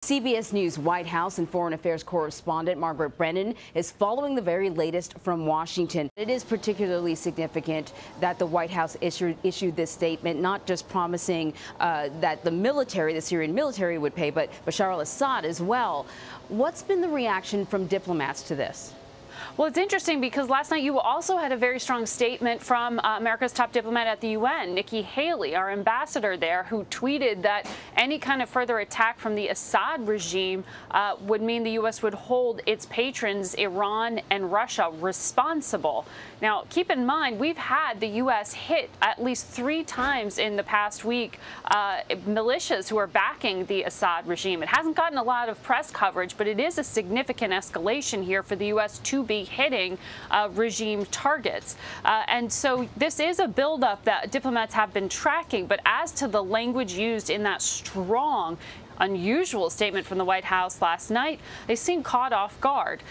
CBS News White House and Foreign Affairs correspondent Margaret Brennan is following the very latest from Washington. It is particularly significant that the White House issued this statement, not just promising that the Syrian military would pay, but Bashar al-Assad as well. What's been the reaction from diplomats to this? Well, it's interesting because last night you also had a very strong statement from America's top diplomat at the UN, Nikki Haley, our ambassador there, who tweeted that any kind of further attack from the Assad regime would mean the U.S. would hold its patrons, Iran and Russia, responsible. Now, keep in mind, we've had the U.S. hit at least 3 times in the past week militias who are backing the Assad regime. It hasn't gotten a lot of press coverage, but it is a significant escalation here for the U.S. to be hitting regime targets. And so this is a buildup that diplomats have been tracking. But as to the language used in that strong, unusual statement from the White House last night, they seem caught off guard.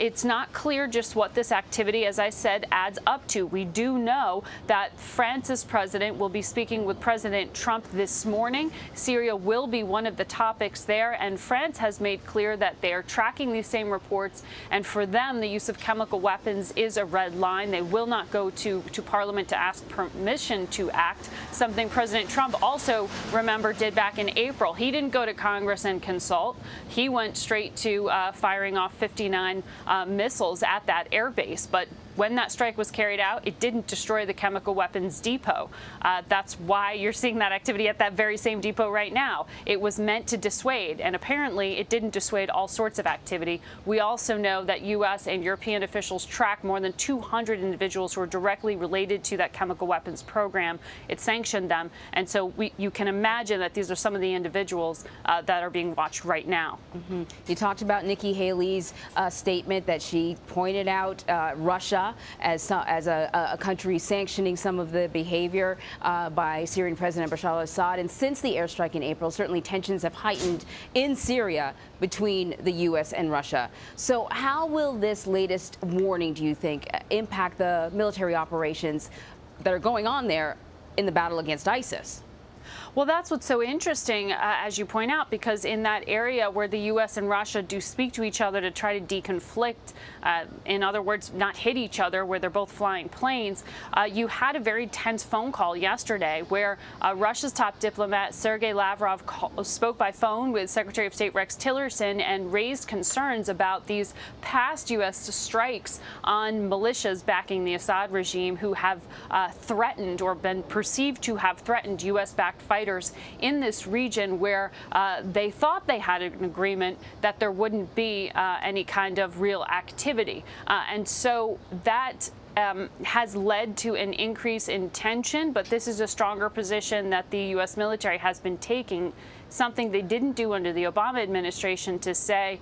It's not clear just what this activity, as I said, adds up to. We do know that France's president will be speaking with President Trump this morning. Syria will be one of the topics there, and France has made clear that they are tracking these same reports, and for them, the use of chemical weapons is a red line. They will not go to Parliament to ask permission to act, something President Trump also, remember, did back in April. He didn't go to Congress and consult. He went straight to firing off 59 missiles at that air base. But when that strike was carried out, it didn't destroy the chemical weapons depot. That's why you're seeing that activity at that very same depot right now. It was meant to dissuade, and apparently it didn't dissuade all sorts of activity. We also know that U.S. and European officials track more than 200 individuals who are directly related to that chemical weapons program. It sanctioned them, and so you can imagine that these are some of the individuals that are being watched right now. You talked about Nikki Haley's statement that she pointed out Russia as a country sanctioning some of the behavior by Syrian President Bashar al-Assad. And since the airstrike in April, certainly tensions have heightened in Syria between the U.S. and Russia. So how will this latest warning, do you think, impact the military operations that are going on there in the battle against ISIS? Well, that's what's so interesting, as you point out, because in that area where the U.S. and Russia do speak to each other to try to deconflict, in other words, not hit each other, where they're both flying planes, you had a very tense phone call yesterday where Russia's top diplomat, Sergei Lavrov, spoke by phone with Secretary of State Rex Tillerson and raised concerns about these past U.S. strikes on militias backing the Assad regime who have threatened or been perceived to have threatened U.S.-backed fighters in this region where they thought they had an agreement that there wouldn't be any kind of real activity. And so that has led to an increase in tension, but this is a stronger position that the U.S. military has been taking, something they didn't do under the Obama administration, to say,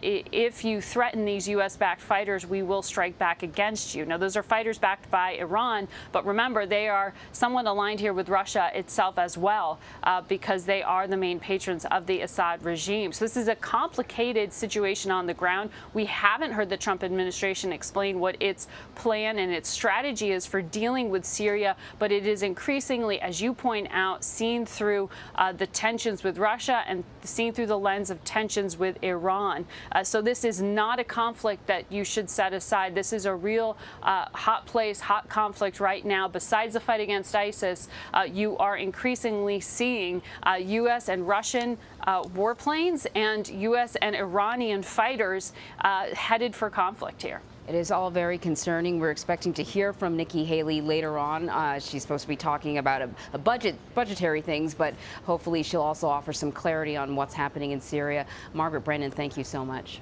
if you threaten these U.S.-backed fighters, we will strike back against you. Now, those are fighters backed by Iran, but remember, they are somewhat aligned here with Russia itself as well, because they are the main patrons of the Assad regime. So this is a complicated situation on the ground. We haven't heard the Trump administration explain what its plan and its strategy is for dealing with Syria, but it is increasingly, as you point out, seen through the tensions with Russia and seen through the lens of tensions with Iran. So this is not a conflict that you should set aside. This is a real hot conflict right now. Besides the fight against ISIS, you are increasingly seeing U.S. and Russian warplanes and U.S. and Iranian fighters headed for conflict here. It is all very concerning. We're expecting to hear from Nikki Haley later on. She's supposed to be talking about budgetary things, but hopefully she'll also offer some clarity on what's happening in Syria. Margaret Brennan, thank you so much.